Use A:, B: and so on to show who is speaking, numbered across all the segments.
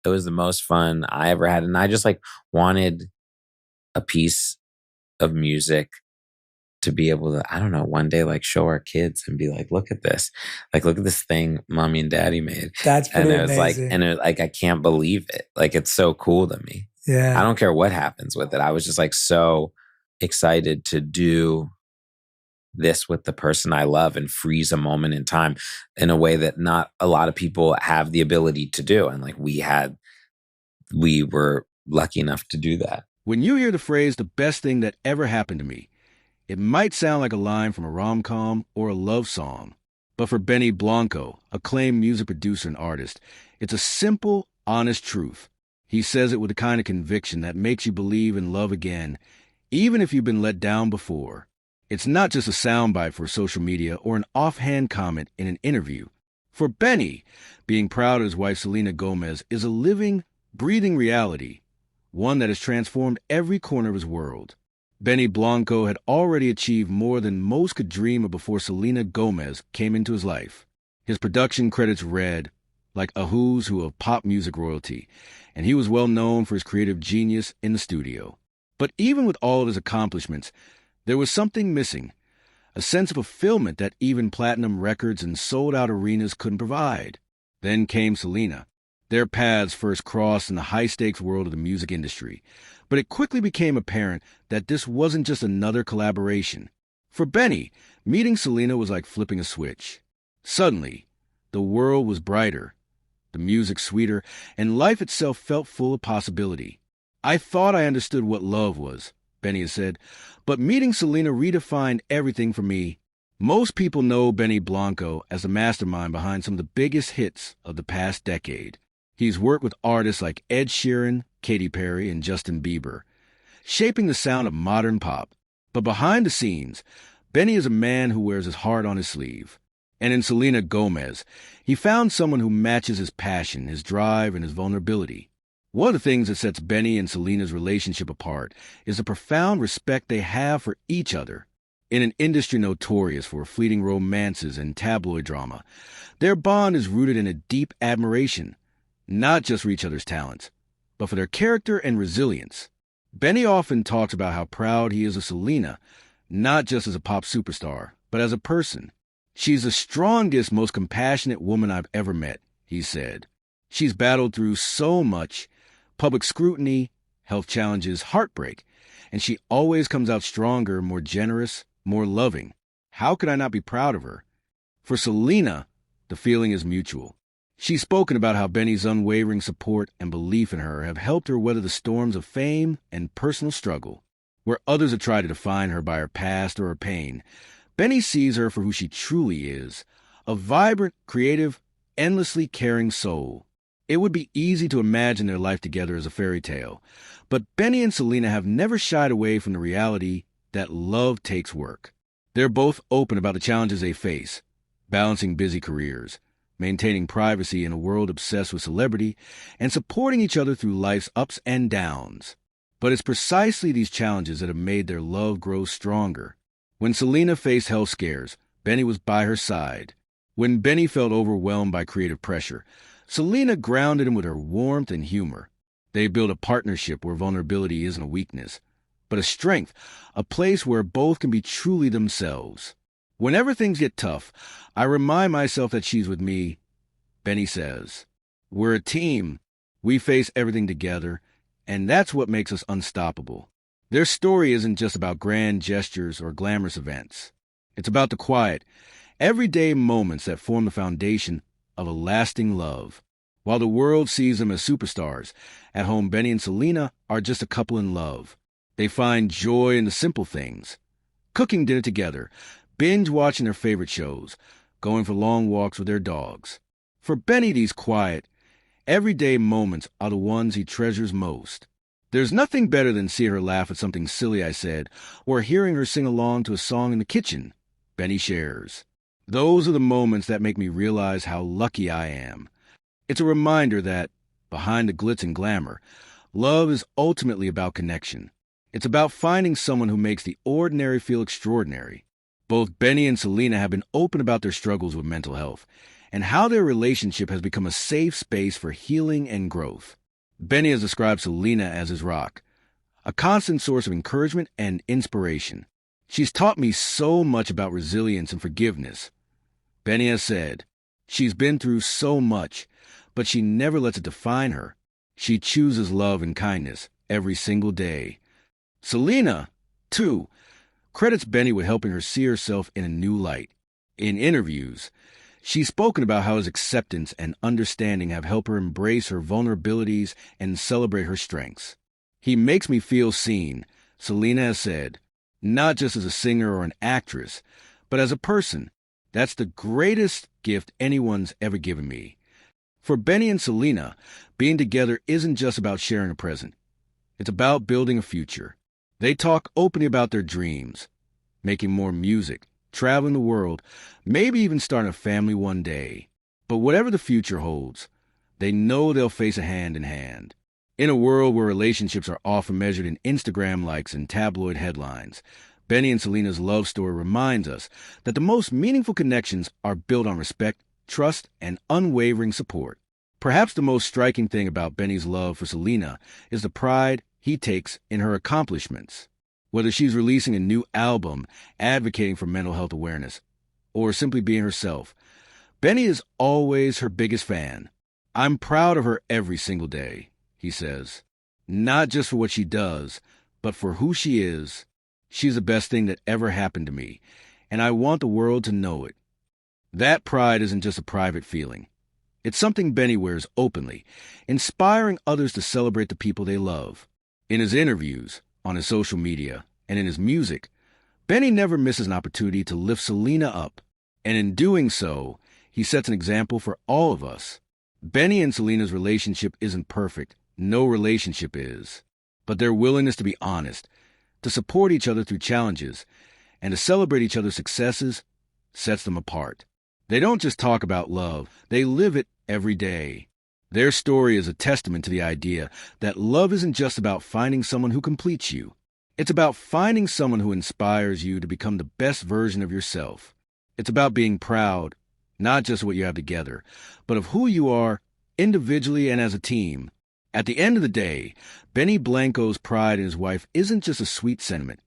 A: It was the most fun I ever had, and I just, like, wanted a piece of music to be able to, I don't know, one day, like, show our kids and be like, "Look at this. Like, look at this thing mommy and daddy made."
B: That's
A: And
B: pretty
A: it was like
B: amazing.
A: I can't believe it. Like, it's so cool to me. I
B: Yeah.
A: don't care what happens with it. I was just, like, so excited to do this with the person I love and freeze a moment in time in a way that not a lot of people have the ability to do. And, like, we were lucky enough to do that.
C: When you hear the phrase, the best thing that ever happened to me, it might sound like a line from a rom-com or a love song. But for Benny Blanco, acclaimed music producer and artist, it's a simple, honest truth. He says it with the kind of conviction that makes you believe in love again, even if you've been let down before. It's not just a soundbite for social media or an offhand comment in an interview. For Benny, being proud of his wife Selena Gomez is a living, breathing reality, one that has transformed every corner of his world. Benny Blanco had already achieved more than most could dream of before Selena Gomez came into his life. His production credits read like a who's who of pop music royalty, and he was well known for his creative genius in the studio. But even with all of his accomplishments, there was something missing, a sense of fulfillment that even platinum records and sold-out arenas couldn't provide. Then came Selena. Their paths first crossed in the high-stakes world of the music industry, but it quickly became apparent that this wasn't just another collaboration. For Benny, meeting Selena was like flipping a switch. Suddenly, the world was brighter, the music sweeter, and life itself felt full of possibility. "I thought I understood what love was," Benny has said, "but meeting Selena redefined everything for me." Most people know Benny Blanco as the mastermind behind some of the biggest hits of the past decade. He's worked with artists like Ed Sheeran, Katy Perry, and Justin Bieber, shaping the sound of modern pop. But behind the scenes, Benny is a man who wears his heart on his sleeve. And in Selena Gomez, he found someone who matches his passion, his drive, and his vulnerability. One of the things that sets Benny and Selena's relationship apart is the profound respect they have for each other. In an industry notorious for fleeting romances and tabloid drama, their bond is rooted in a deep admiration, not just for each other's talents, but for their character and resilience. Benny often talks about how proud he is of Selena, not just as a pop superstar, but as a person. "She's the strongest, most compassionate woman I've ever met," he said. "She's battled through so much, public scrutiny, health challenges, heartbreak, and she always comes out stronger, more generous, more loving. How could I not be proud of her?" For Selena, the feeling is mutual. She's spoken about how Benny's unwavering support and belief in her have helped her weather the storms of fame and personal struggle. Where others have tried to define her by her past or her pain, Benny sees her for who she truly is, a vibrant, creative, endlessly caring soul. It would be easy to imagine their life together as a fairy tale, but Benny and Selena have never shied away from the reality that love takes work. They're both open about the challenges they face, balancing busy careers, maintaining privacy in a world obsessed with celebrity, and supporting each other through life's ups and downs. But it's precisely these challenges that have made their love grow stronger. When Selena faced health scares, Benny was by her side. When Benny felt overwhelmed by creative pressure, Selena grounded him with her warmth and humor. They built a partnership where vulnerability isn't a weakness, but a strength, a place where both can be truly themselves. "Whenever things get tough, I remind myself that she's with me," Benny says. "We're a team. We face everything together, and that's what makes us unstoppable." Their story isn't just about grand gestures or glamorous events. It's about the quiet, everyday moments that form the foundation of a lasting love. While the world sees them as superstars, at home Benny and Selena are just a couple in love. They find joy in the simple things. Cooking dinner together, binge watching their favorite shows, going for long walks with their dogs. For Benny, these quiet, everyday moments are the ones he treasures most. "There's nothing better than seeing her laugh at something silly I said, or hearing her sing along to a song in the kitchen," Benny shares. "Those are the moments that make me realize how lucky I am." It's a reminder that, behind the glitz and glamour, love is ultimately about connection. It's about finding someone who makes the ordinary feel extraordinary. Both Benny and Selena have been open about their struggles with mental health, and how their relationship has become a safe space for healing and growth. Benny has described Selena as his rock, a constant source of encouragement and inspiration. She's taught me so much about resilience and forgiveness. Benny has said, she's been through so much, but she never lets it define her. She chooses love and kindness every single day. Selena, too, credits Benny with helping her see herself in a new light. In interviews, she's spoken about how his acceptance and understanding have helped her embrace her vulnerabilities and celebrate her strengths. He makes me feel seen, Selena has said, not just as a singer or an actress, but as a person. That's the greatest gift anyone's ever given me. For Benny and Selena, being together isn't just about sharing a present. It's about building a future. They talk openly about their dreams, making more music, traveling the world, maybe even starting a family one day. But whatever the future holds, they know they'll face a hand in hand. In a world where relationships are often measured in Instagram likes and tabloid headlines, Benny and Selena's love story reminds us that the most meaningful connections are built on respect, trust, and unwavering support. Perhaps the most striking thing about Benny's love for Selena is the pride he takes in her accomplishments. Whether she's releasing a new album, advocating for mental health awareness, or simply being herself, Benny is always her biggest fan. I'm proud of her every single day, he says. Not just for what she does, but for who she is. She's the best thing that ever happened to me, and I want the world to know it. That pride isn't just a private feeling. It's something Benny wears openly, inspiring others to celebrate the people they love. In his interviews, on his social media, and in his music, Benny never misses an opportunity to lift Selena up. And in doing so, he sets an example for all of us. Benny and Selena's relationship isn't perfect. No relationship is. But their willingness to be honest, to support each other through challenges, and to celebrate each other's successes sets them apart. They don't just talk about love, they live it every day. Their story is a testament to the idea that love isn't just about finding someone who completes you. It's about finding someone who inspires you to become the best version of yourself. It's about being proud, not just what you have together, but of who you are individually and as a team. At the end of the day, Benny Blanco's pride in his wife isn't just a sweet sentiment.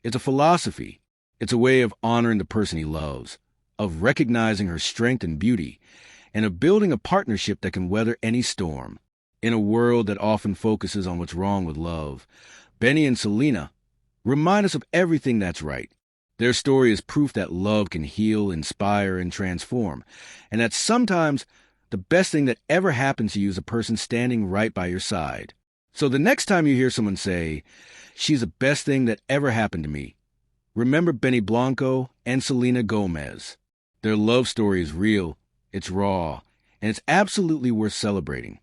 C: It's a philosophy. It's a way of honoring the person he loves, of recognizing her strength and beauty, and of building a partnership that can weather any storm. In a world that often focuses on what's wrong with love, Benny and Selena remind us of everything that's right. Their story is proof that love can heal, inspire, and transform, and that sometimes the best thing that ever happens to you is a person standing right by your side. So the next time you hear someone say, she's the best thing that ever happened to me, remember Benny Blanco and Selena Gomez. Their love story is real, it's raw, and it's absolutely worth celebrating.